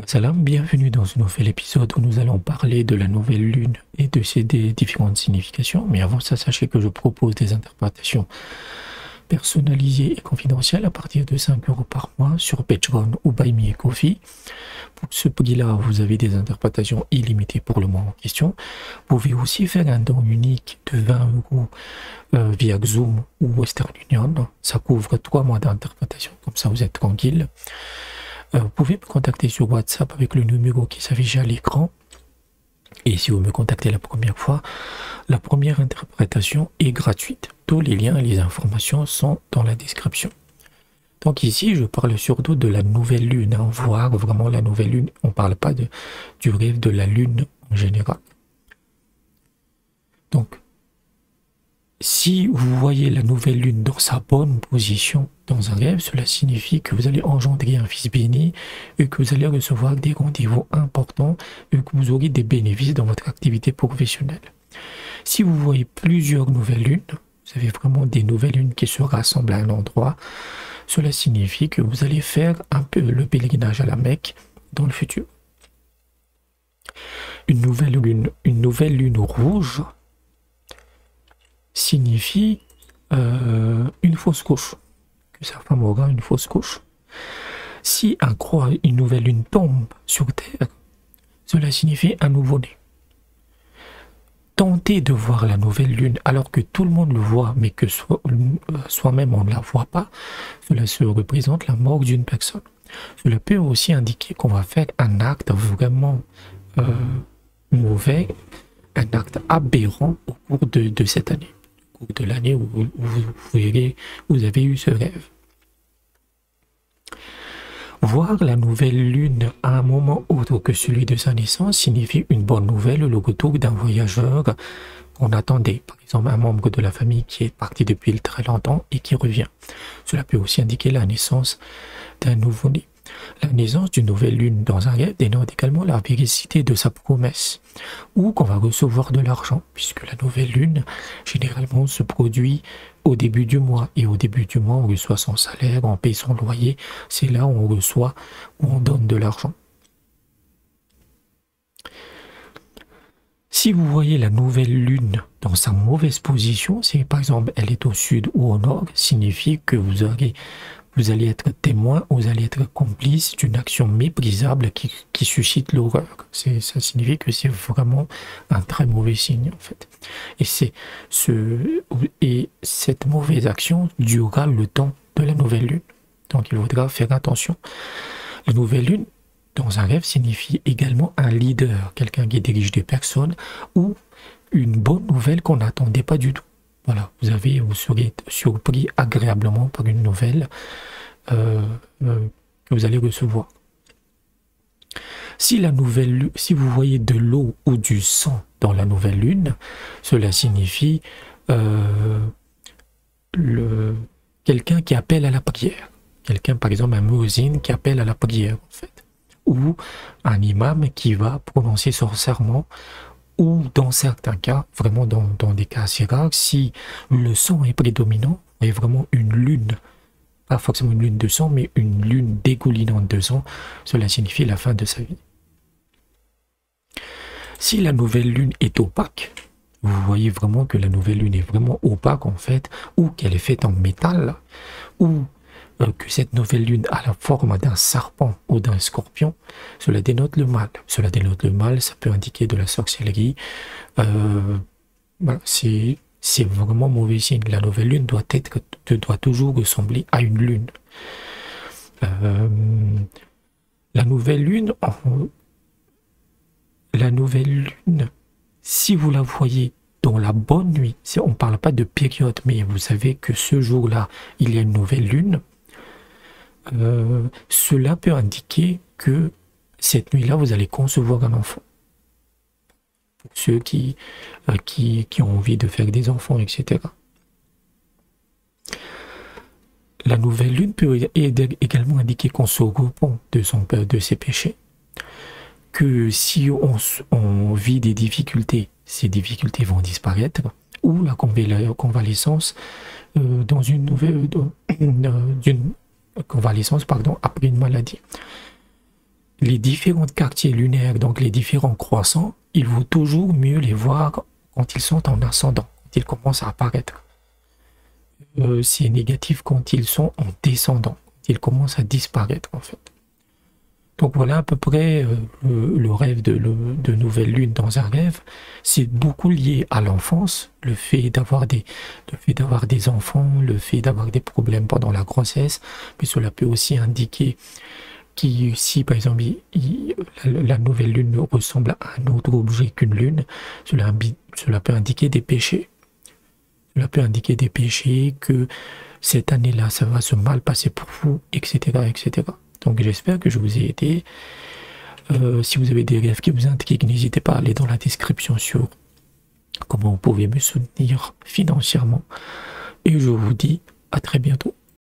Salam, bienvenue dans ce nouvel épisode où nous allons parler de la nouvelle lune et de ses différentes significations. Mais avant ça, sachez que je propose des interprétations personnalisées et confidentielles à partir de 5 € par mois sur Patreon ou Buy Me a Coffee. Pour ce prix-là, vous avez des interprétations illimitées pour le mois en question. Vous pouvez aussi faire un don unique de 20 € via Zoom ou Western Union. Ça couvre 3 mois d'interprétation, comme ça vous êtes tranquille. Vous pouvez me contacter sur WhatsApp avec le numéro qui s'affiche à l'écran. Et si vous me contactez la première fois, la première interprétation est gratuite. Tous les liens et les informations sont dans la description. Donc ici, je parle surtout de la nouvelle lune, voir vraiment la nouvelle lune. On ne parle pas du rêve de la lune en général. Donc, si vous voyez la nouvelle lune dans sa bonne position dans un rêve, cela signifie que vous allez engendrer un fils béni et que vous allez recevoir des rendez-vous importants et que vous aurez des bénéfices dans votre activité professionnelle. Si vous voyez plusieurs nouvelles lunes, vous avez vraiment des nouvelles lunes qui se rassemblent à un endroit, cela signifie que vous allez faire un peu le pèlerinage à la Mecque dans le futur. Une nouvelle lune rouge signifie une fausse couche, que sa femme aura une fausse couche. Si une nouvelle lune tombe sur Terre, cela signifie un nouveau-né. Tenter de voir la nouvelle lune alors que tout le monde le voit, mais que soi-même on ne la voit pas, cela se représente la mort d'une personne. Cela peut aussi indiquer qu'on va faire un acte vraiment mauvais, un acte aberrant au cours de cette année. De l'année où vous avez eu ce rêve. Voir la nouvelle lune à un moment autre que celui de sa naissance signifie une bonne nouvelle, le retour d'un voyageur qu'on attendait, par exemple un membre de la famille qui est parti depuis très longtemps et qui revient. Cela peut aussi indiquer la naissance d'un nouveau-né. La naissance d'une nouvelle lune dans un rêve dénote également la véracité de sa promesse, ou qu'on va recevoir de l'argent, puisque la nouvelle lune, généralement, se produit au début du mois, et au début du mois, on reçoit son salaire, on paye son loyer, c'est là où on reçoit, où on donne de l'argent. Si vous voyez la nouvelle lune dans sa mauvaise position, si par exemple elle est au sud ou au nord, signifie que vous allez être témoin, vous allez être complice d'une action méprisable qui suscite l'horreur. Ça signifie que c'est vraiment un très mauvais signe en fait. Et cette mauvaise action durera le temps de la nouvelle lune. Donc il faudra faire attention. La nouvelle lune dans un rêve signifie également un leader, quelqu'un qui dirige des personnes ou une bonne nouvelle qu'on n'attendait pas du tout. Voilà, vous serez surpris agréablement par une nouvelle que vous allez recevoir. Si vous voyez de l'eau ou du sang dans la nouvelle lune, cela signifie quelqu'un qui appelle à la prière. Quelqu'un, par exemple, un muezzin qui appelle à la prière, en fait. Ou un imam qui va prononcer son serment, ou dans certains cas, vraiment dans des cas assez rares, si le sang est prédominant, et vraiment une lune, pas forcément une lune de sang, mais une lune dégoulinante de sang, cela signifie la fin de sa vie. Si la nouvelle lune est opaque, vous voyez vraiment que la nouvelle lune est vraiment opaque en fait, ou qu'elle est faite en métal, ou que cette nouvelle lune a la forme d'un serpent ou d'un scorpion, cela dénote le mal. Cela dénote le mal, ça peut indiquer de la sorcellerie. Voilà, c'est vraiment mauvais signe. La nouvelle lune doit toujours ressembler à une lune. La nouvelle lune, si vous la voyez dans la bonne nuit, on ne parle pas de période, mais vous savez que ce jour-là, il y a une nouvelle lune, cela peut indiquer que cette nuit-là, vous allez concevoir un enfant. Pour ceux qui ont envie de faire des enfants, etc. La nouvelle lune peut également indiquer qu'on se repent de ses péchés. Que si on vit des difficultés, ces difficultés vont disparaître, ou la convalescence convalescence après une maladie. les différents quartiers lunaires, donc les différents croissants, il vaut toujours mieux les voir quand ils sont en ascendant, quand ils commencent à apparaître. C'est négatif quand ils sont en descendant, quand ils commencent à disparaître en fait. Donc voilà à peu près le rêve de nouvelle lune dans un rêve. C'est beaucoup lié à l'enfance, le fait d'avoir des enfants, le fait d'avoir des problèmes pendant la grossesse, mais cela peut aussi indiquer si par exemple la nouvelle lune ressemble à un autre objet qu'une lune, cela peut indiquer des péchés. Cela peut indiquer des péchés, que cette année-là, ça va se mal passer pour vous, etc., etc. Donc j'espère que je vous ai aidé. Si vous avez des rêves qui vous intriguent, n'hésitez pas à aller dans la description sur comment vous pouvez me soutenir financièrement. Et je vous dis à très bientôt.